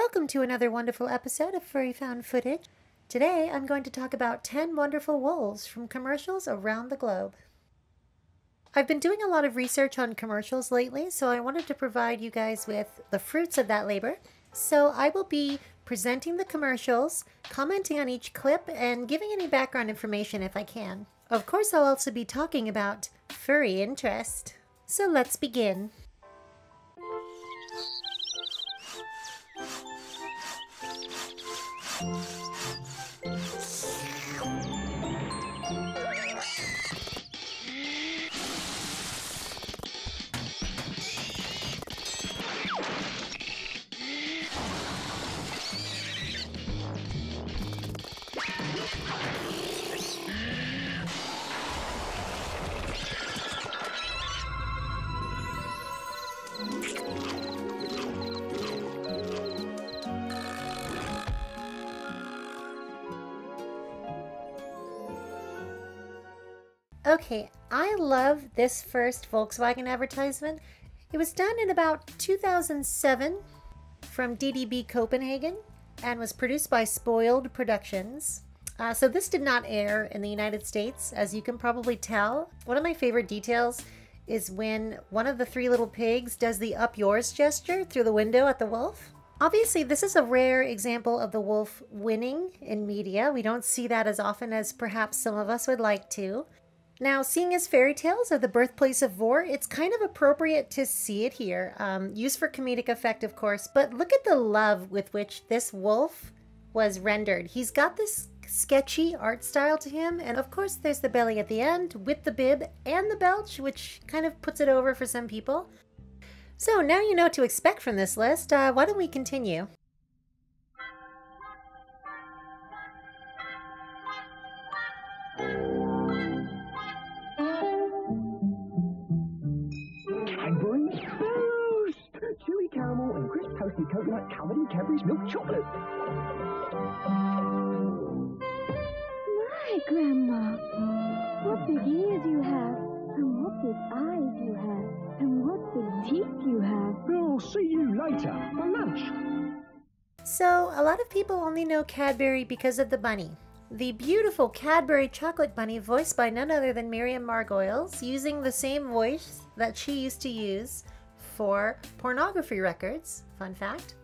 Welcome to another wonderful episode of Furry Found Footage. Today I'm going to talk about 10 wonderful wolves from commercials around the globe. I've been doing a lot of research on commercials lately, so I wanted to provide you guys with the fruits of that labor. So I will be presenting the commercials, commenting on each clip, and giving any background information if I can. Of course, I'll also be talking about furry interest. So let's begin. Okay, I love this first Volkswagen advertisement. It was done in about 2007 from DDB Copenhagen and was produced by Spoiled Productions. So this did not air in the United States, as you can probably tell. One of my favorite details is when one of the three little pigs does the up yours gesture through the window at the wolf. Obviously, this is a rare example of the wolf winning in media. We don't see that as often as perhaps some of us would like to. Now, seeing as fairy tales are the birthplace of war, it's kind of appropriate to see it here. Used for comedic effect, of course, but look at the love with which this wolf was rendered. He's got this sketchy art style to him, and of course there's the belly at the end with the bib and the belch, which kind of puts it over for some people. So now you know what to expect from this list. Why don't we continue? Chewy caramel and crisp toasty coconut covered in Cadbury's milk chocolate. My Grandma, what big ears you have, and what big eyes you have, and what big teeth you have. I'll see you later for lunch. So, a lot of people only know Cadbury because of the bunny. The beautiful Cadbury chocolate bunny voiced by none other than Miriam Margolyes, using the same voice that she used to use for pornography records. Fun fact.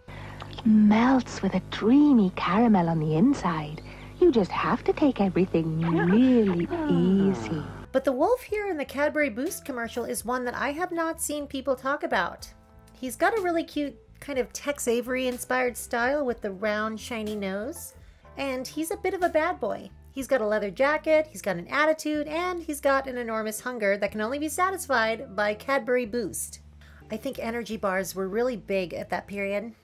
Melts with a dreamy caramel on the inside. You just have to take everything really easy. But the wolf here in the Cadbury Boost commercial is one that I have not seen people talk about. He's got a really cute kind of Tex Avery inspired style with the round shiny nose. And he's a bit of a bad boy. He's got a leather jacket, he's got an attitude, and he's got an enormous hunger that can only be satisfied by Cadbury Boost. I think energy bars were really big at that period.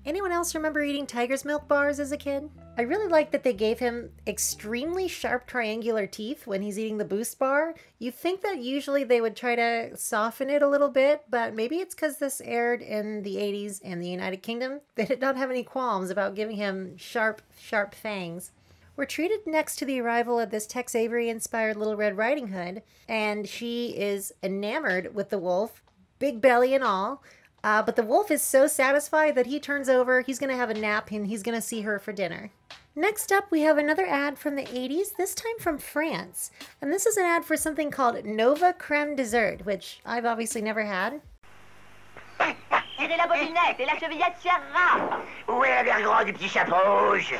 Anyone else remember eating Tiger's Milk bars as a kid? I really like that they gave him extremely sharp triangular teeth when he's eating the Boost bar. You'd think that usually they would try to soften it a little bit, but maybe it's because this aired in the 80s in the United Kingdom. They did not have any qualms about giving him sharp fangs. We're treated next to the arrival of this Tex Avery-inspired Little Red Riding Hood, and she is enamored with the wolf, big belly and all. But the wolf is so satisfied that he turns over, he's going to have a nap, and he's going to see her for dinner. Next up, we have another ad from the 80s, this time from France. And this is an ad for something called Nova Crème Dessert, which I've obviously never had. Tirez la bobinette et la chevillette Sierra. Où est la vergande du petit chapeau rouge?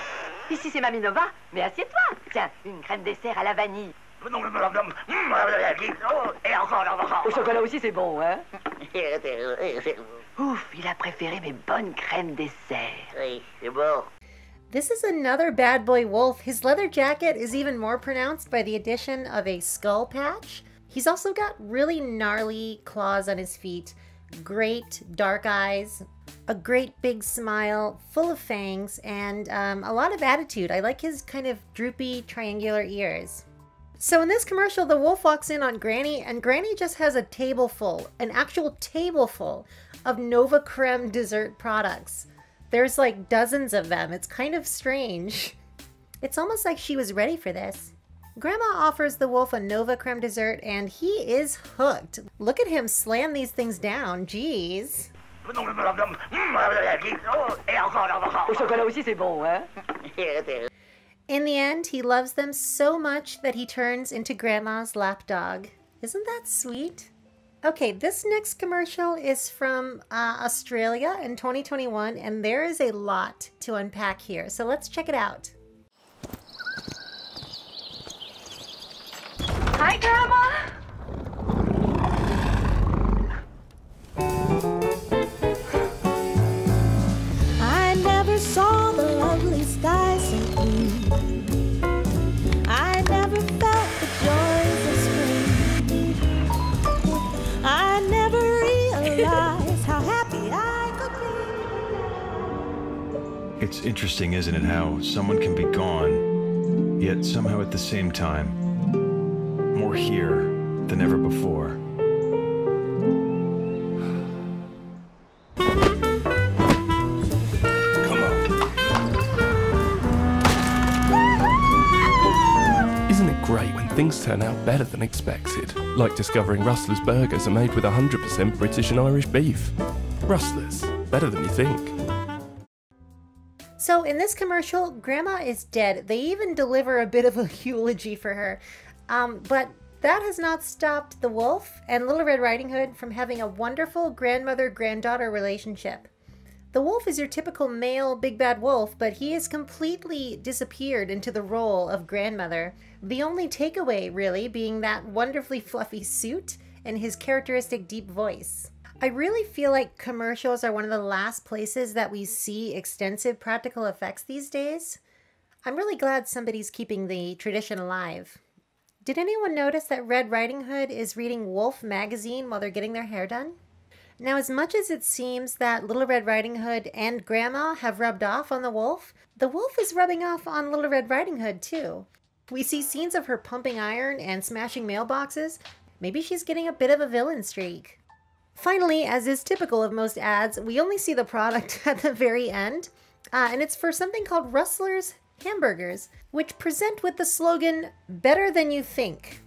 Ici c'est Mamie Nova, mais assieds-toi. Tiens, une crème dessert à la vanille. Et encore. Au chocolat aussi c'est bon, hein? Ouf, il a préféré mes bonnes crèmes dessert. Oui, c'est bon. This is another bad boy wolf. His leather jacket is even more pronounced by the addition of a skull patch. He's also got really gnarly claws on his feet, great dark eyes, a great big smile, full of fangs, and a lot of attitude. I like his kind of droopy triangular ears. So in this commercial, the wolf walks in on Granny, and Granny just has a table full, an actual table full of Nova Crème dessert products. There's like dozens of them. It's kind of strange. It's almost like she was ready for this. Grandma offers the wolf a Nova Crème dessert, and he is hooked. Look at him slam these things down. Jeez. Et encore. Au chocolat aussi, c'est bon, hein? In the end, he loves them so much that he turns into Grandma's lapdog. Isn't that sweet? Okay, this next commercial is from Australia in 2021, and there is a lot to unpack here. So let's check it out. Hi, Grandma. I never saw the lovely sky so blue. I never felt the joys of spring. I never realized how happy I could be. It's interesting, isn't it, how someone can be gone, yet somehow at the same time, more here than ever before. Isn't it great when things turn out better than expected? Like discovering Rustler's burgers are made with 100% British and Irish beef. Rustler's, better than you think. So in this commercial, Grandma is dead. They even deliver a bit of a eulogy for her. But that has not stopped the wolf and Little Red Riding Hood from having a wonderful grandmother-granddaughter relationship. The wolf is your typical male big bad wolf, but he has completely disappeared into the role of grandmother. The only takeaway, really, being that wonderfully fluffy suit and his characteristic deep voice. I really feel like commercials are one of the last places that we see extensive practical effects these days. I'm really glad somebody's keeping the tradition alive. Did anyone notice that Red Riding Hood is reading Wolf magazine while they're getting their hair done? Now, as much as it seems that Little Red Riding Hood and Grandma have rubbed off on the wolf is rubbing off on Little Red Riding Hood too. We see scenes of her pumping iron and smashing mailboxes. Maybe she's getting a bit of a villain streak. Finally, as is typical of most ads, we only see the product at the very end, and it's for something called Rustler's Hamburgers, which present with the slogan, "Better than you think."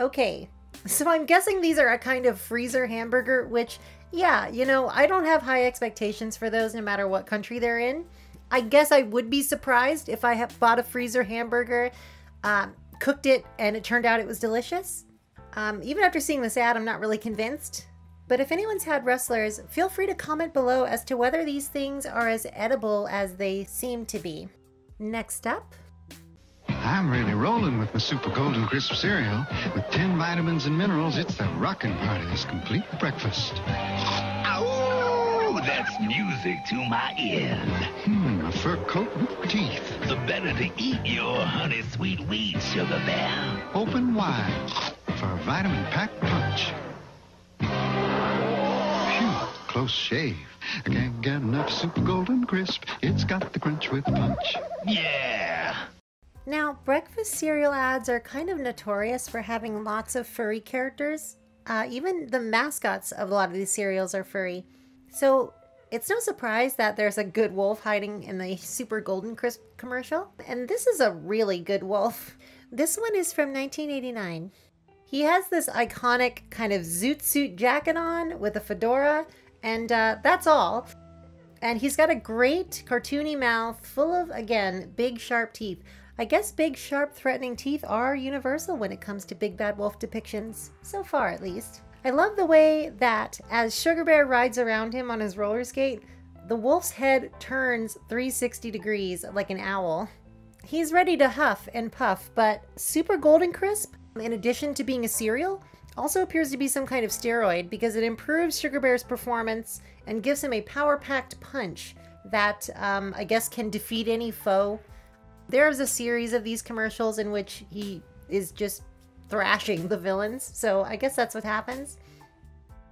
Okay, so I'm guessing these are a kind of freezer hamburger, which, yeah, you know, I don't have high expectations for those no matter what country they're in. I guess I would be surprised if I had bought a freezer hamburger, cooked it, and it turned out it was delicious. Even after seeing this ad, I'm not really convinced. But if anyone's had Rustlers, feel free to comment below as to whether these things are as edible as they seem to be. Next up. I'm really rolling with my Super Golden Crisp cereal. With 10 vitamins and minerals, it's the rockin' part of this complete breakfast. Oh, that's music to my ears. A fur coat with teeth. The better to eat your honey sweet wheat, Sugar Bear. Open wide for a vitamin-packed punch. Phew, close shave. I can't get enough Super Golden Crisp. It's got the crunch with punch. Yeah. Now, breakfast cereal ads are kind of notorious for having lots of furry characters. Even the mascots of a lot of these cereals are furry. So it's no surprise that there's a good wolf hiding in the Super Golden Crisp commercial. And this is a really good wolf. This one is from 1989. He has this iconic kind of zoot suit jacket on with a fedora, and that's all. And he's got a great cartoony mouth full of, again, big sharp teeth. I guess big sharp threatening teeth are universal when it comes to big bad wolf depictions, so far at least. I love the way that as Sugar Bear rides around him on his roller skate, the wolf's head turns 360 degrees like an owl. He's ready to huff and puff, but Super Golden Crisp, in addition to being a cereal, also appears to be some kind of steroid because it improves Sugar Bear's performance and gives him a power-packed punch that I guess can defeat any foe. There's a series of these commercials in which he is just thrashing the villains, so I guess that's what happens.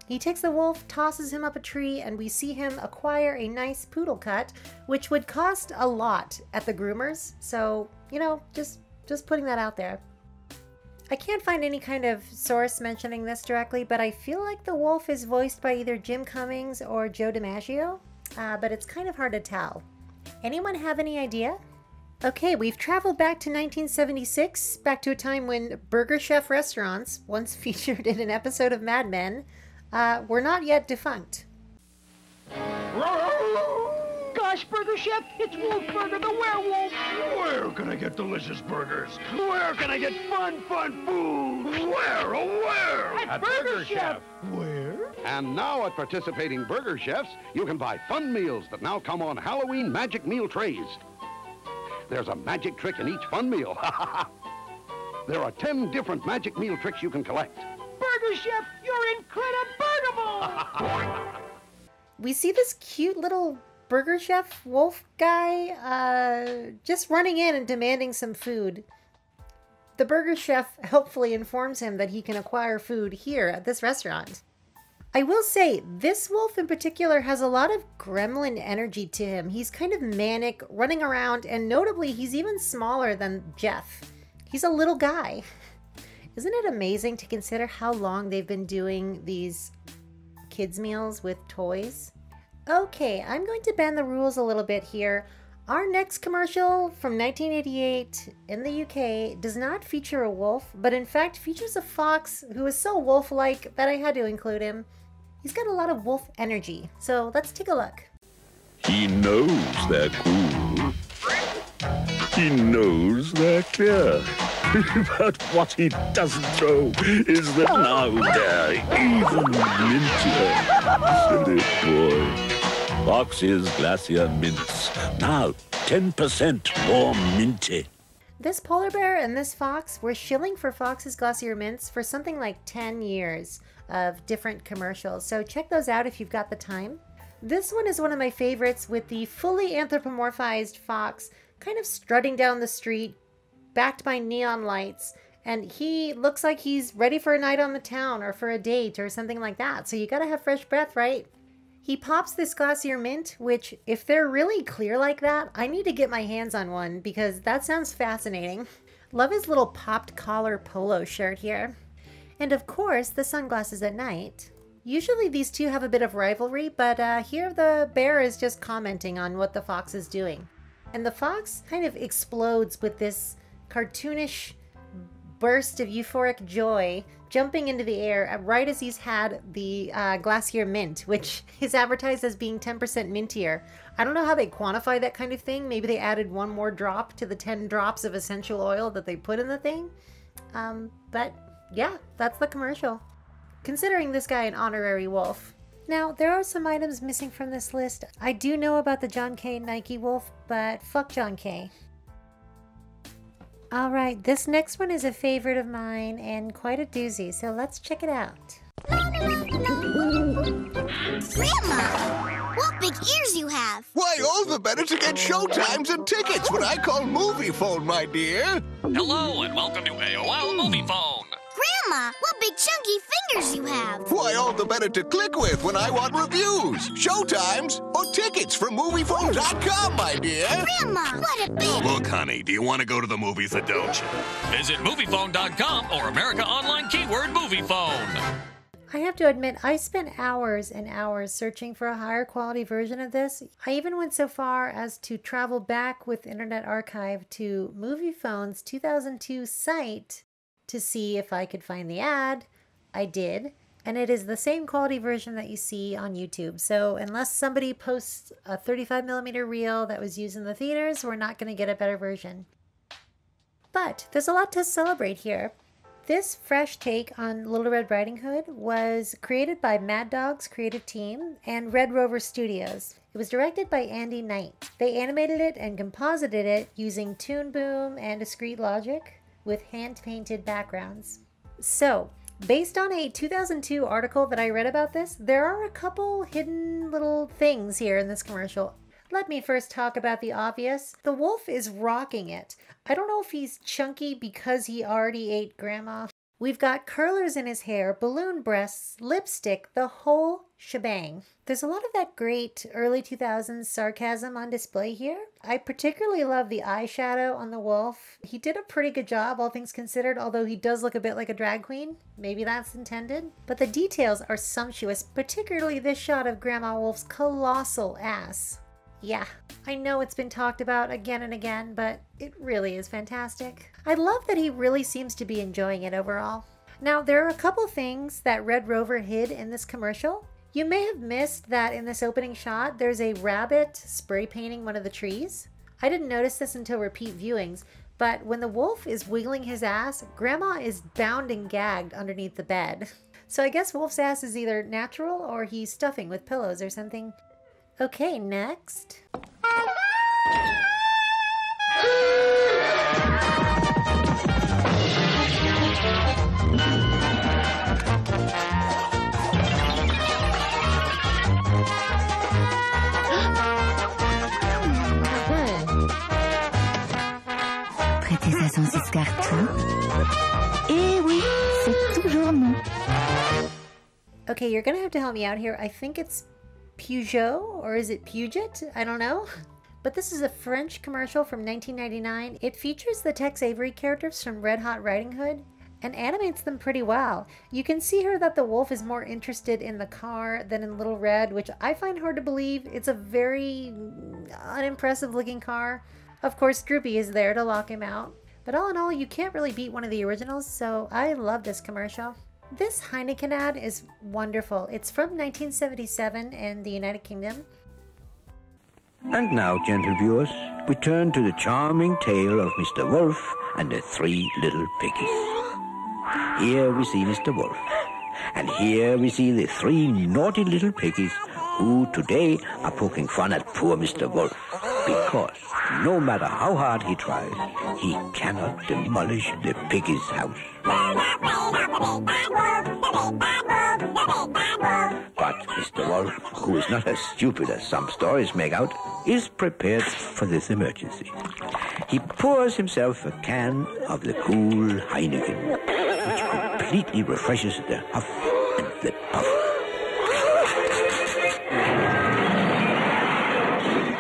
He takes the wolf, tosses him up a tree, and we see him acquire a nice poodle cut, which would cost a lot at the groomers, so, you know, just putting that out there. I can't find any kind of source mentioning this directly, but I feel like the wolf is voiced by either Jim Cummings or Joe DiMaggio, but it's kind of hard to tell. Anyone have any idea? Okay, we've traveled back to 1976, back to a time when Burger Chef restaurants, once featured in an episode of Mad Men, were not yet defunct. Gosh, Burger Chef, it's Wolfburger the werewolf. Where can I get delicious burgers? Where can I get fun food? Where, oh where? At Burger Chef. Where? And now at participating Burger Chefs, you can buy fun meals that now come on Halloween magic meal trays. There's a magic trick in each fun meal. There are 10 different magic meal tricks you can collect. Burger Chef, you're incredible. We see this cute little Burger Chef wolf guy just running in and demanding some food. The Burger Chef helpfully informs him that he can acquire food here at this restaurant. I will say, this wolf in particular has a lot of gremlin energy to him. He's kind of manic, running around, and notably, he's even smaller than Jeff. He's a little guy. Isn't it amazing to consider how long they've been doing these kids' meals with toys? Okay, I'm going to bend the rules a little bit here. Our next commercial from 1988 in the UK does not feature a wolf, but in fact features a fox who is so wolf-like that I had to include him. He's got a lot of wolf energy, so let's take a look. He knows they're cool. He knows they're clear. But what he doesn't know is that now they're even mintier. Silly boy. Fox's Glacier Mints. Now 10% more minty. This polar bear and this fox were shilling for Fox's Glacier Mints for something like 10 years of different commercials, so check those out if you've got the time. This one is one of my favorites, with the fully anthropomorphized fox kind of strutting down the street, backed by neon lights, and he looks like he's ready for a night on the town or for a date or something like that, so you gotta have fresh breath, right? He pops this Glacier Mint, which, if they're really clear like that, I need to get my hands on one because that sounds fascinating. Love his little popped collar polo shirt here. And of course, the sunglasses at night. Usually these two have a bit of rivalry, but here the bear is just commenting on what the fox is doing. And the fox kind of explodes with this cartoonish burst of euphoric joy, jumping into the air right as he's had the Glacier Mint, which is advertised as being 10% mintier. I don't know how they quantify that kind of thing. Maybe they added one more drop to the 10 drops of essential oil that they put in the thing. But yeah, that's the commercial. Considering this guy an honorary wolf. Now, there are some items missing from this list. I do know about the John K. Nike wolf, but fuck John K. Alright, this next one is a favorite of mine and quite a doozy, so let's check it out. Grandma, what big ears you have! Why, all the better to get showtimes and tickets when I call Movie Phone, my dear. Hello and welcome to AOL Movie Phone. Grandma, what big chunky fingers you have! Why, all the better to click with when I want reviews, showtimes, or tickets from MoviePhone.com, my dear. Grandma, what a big... Look, honey, do you want to go to the movies or don't you? Visit MoviePhone.com or America Online keyword Movie Phone. I have to admit, I spent hours and hours searching for a higher quality version of this. I even went so far as to travel back with Internet Archive to MoviePhone's 2002 site to see if I could find the ad. I did, and it is the same quality version that you see on YouTube. So unless somebody posts a 35mm reel that was used in the theaters, we're not going to get a better version. But there's a lot to celebrate here. This fresh take on Little Red Riding Hood was created by Mad Dog's creative team and Red Rover Studios. It was directed by Andy Knight. They animated it and composited it using Toon Boom and Discrete Logic with hand-painted backgrounds. So, based on a 2002 article that I read about this, there are a couple hidden little things here in this commercial. Let me first talk about the obvious. The wolf is rocking it. I don't know if he's chunky because he already ate Grandma. We've got curlers in his hair, balloon breasts, lipstick, the whole shebang. There's a lot of that great early 2000s sarcasm on display here. I particularly love the eyeshadow on the wolf. He did a pretty good job, all things considered, although he does look a bit like a drag queen. Maybe that's intended. But the details are sumptuous, particularly this shot of Grandma Wolf's colossal ass. Yeah, I know it's been talked about again and again, but it really is fantastic. I love that he really seems to be enjoying it overall. Now, there are a couple things that Red Rover hid in this commercial. You may have missed that in this opening shot, there's a rabbit spray painting one of the trees. I didn't notice this until repeat viewings, but when the wolf is wiggling his ass, Grandma is bound and gagged underneath the bed. So I guess Wolf's ass is either natural or he's stuffing with pillows or something. Okay, next. Prêtez ça sans escartout. Eh oui, c'est toujours non. Okay, you're gonna have to help me out here. I think it's Peugeot, or is it Puget? I don't know. But this is a French commercial from 1999. It features the Tex Avery characters from Red Hot Riding Hood and animates them pretty well. You can see here that the wolf is more interested in the car than in Little Red, which I find hard to believe. It's a very unimpressive looking car. Of course, Droopy is there to lock him out. But all in all, you can't really beat one of the originals, so I love this commercial. This Heineken ad is wonderful. It's from 1977 in the United Kingdom. And now, gentle viewers, we turn to the charming tale of Mr. Wolf and the 3 little piggies. Here we see Mr. Wolf, and here we see the 3 naughty little piggies who today are poking fun at poor Mr. Wolf, because no matter how hard he tries, he cannot demolish the piggies' house. But Mr. Wolf, who is not as stupid as some stories make out, is prepared for this emergency. He pours himself a can of the cool Heineken, which completely refreshes the huff and the puff,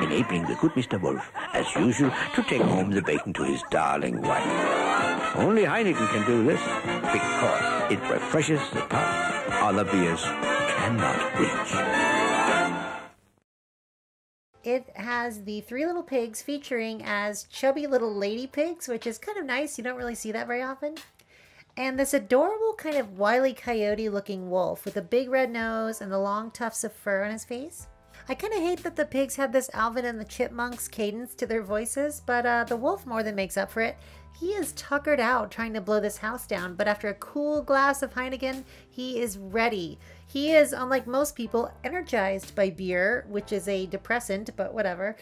enabling the good Mr. Wolf, as usual, to take home the bacon to his darling wife. Only Heineken can do this, because it refreshes the puff other beers cannot reach. It has the 3 little pigs featuring as chubby little lady pigs, which is kind of nice. You don't really see that very often. And this adorable kind of Wile E. Coyote looking wolf with a big red nose and the long tufts of fur on his face. I kind of hate that the pigs have this Alvin and the Chipmunks cadence to their voices, but the wolf more than makes up for it. He is tuckered out trying to blow this house down, but after a cool glass of Heineken, he is ready. He is, unlike most people, energized by beer, which is a depressant, but whatever.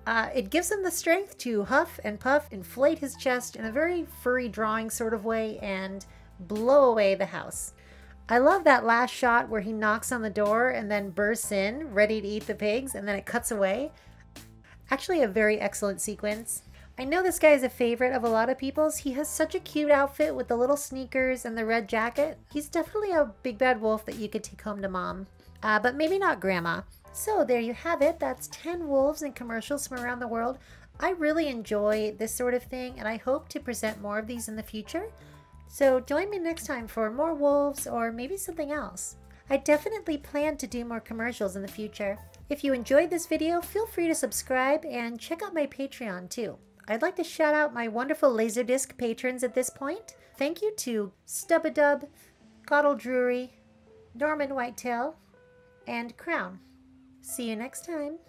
It gives him the strength to huff and puff, inflate his chest in a very furry drawing sort of way, and blow away the house. I love that last shot where he knocks on the door and then bursts in, ready to eat the pigs, and then it cuts away. Actually, a very excellent sequence. I know this guy is a favorite of a lot of people's. He has such a cute outfit with the little sneakers and the red jacket. He's definitely a big bad wolf that you could take home to Mom. But maybe not Grandma. So there you have it. That's 10 wolves in commercials from around the world. I really enjoy this sort of thing, and I hope to present more of these in the future. So join me next time for more wolves or maybe something else. I definitely plan to do more commercials in the future. If you enjoyed this video, feel free to subscribe and check out my Patreon too. I'd like to shout out my wonderful Laserdisc patrons at this point. Thank you to Stubadub, Goddle Drury, Norman Whitetail, and Crown. See you next time.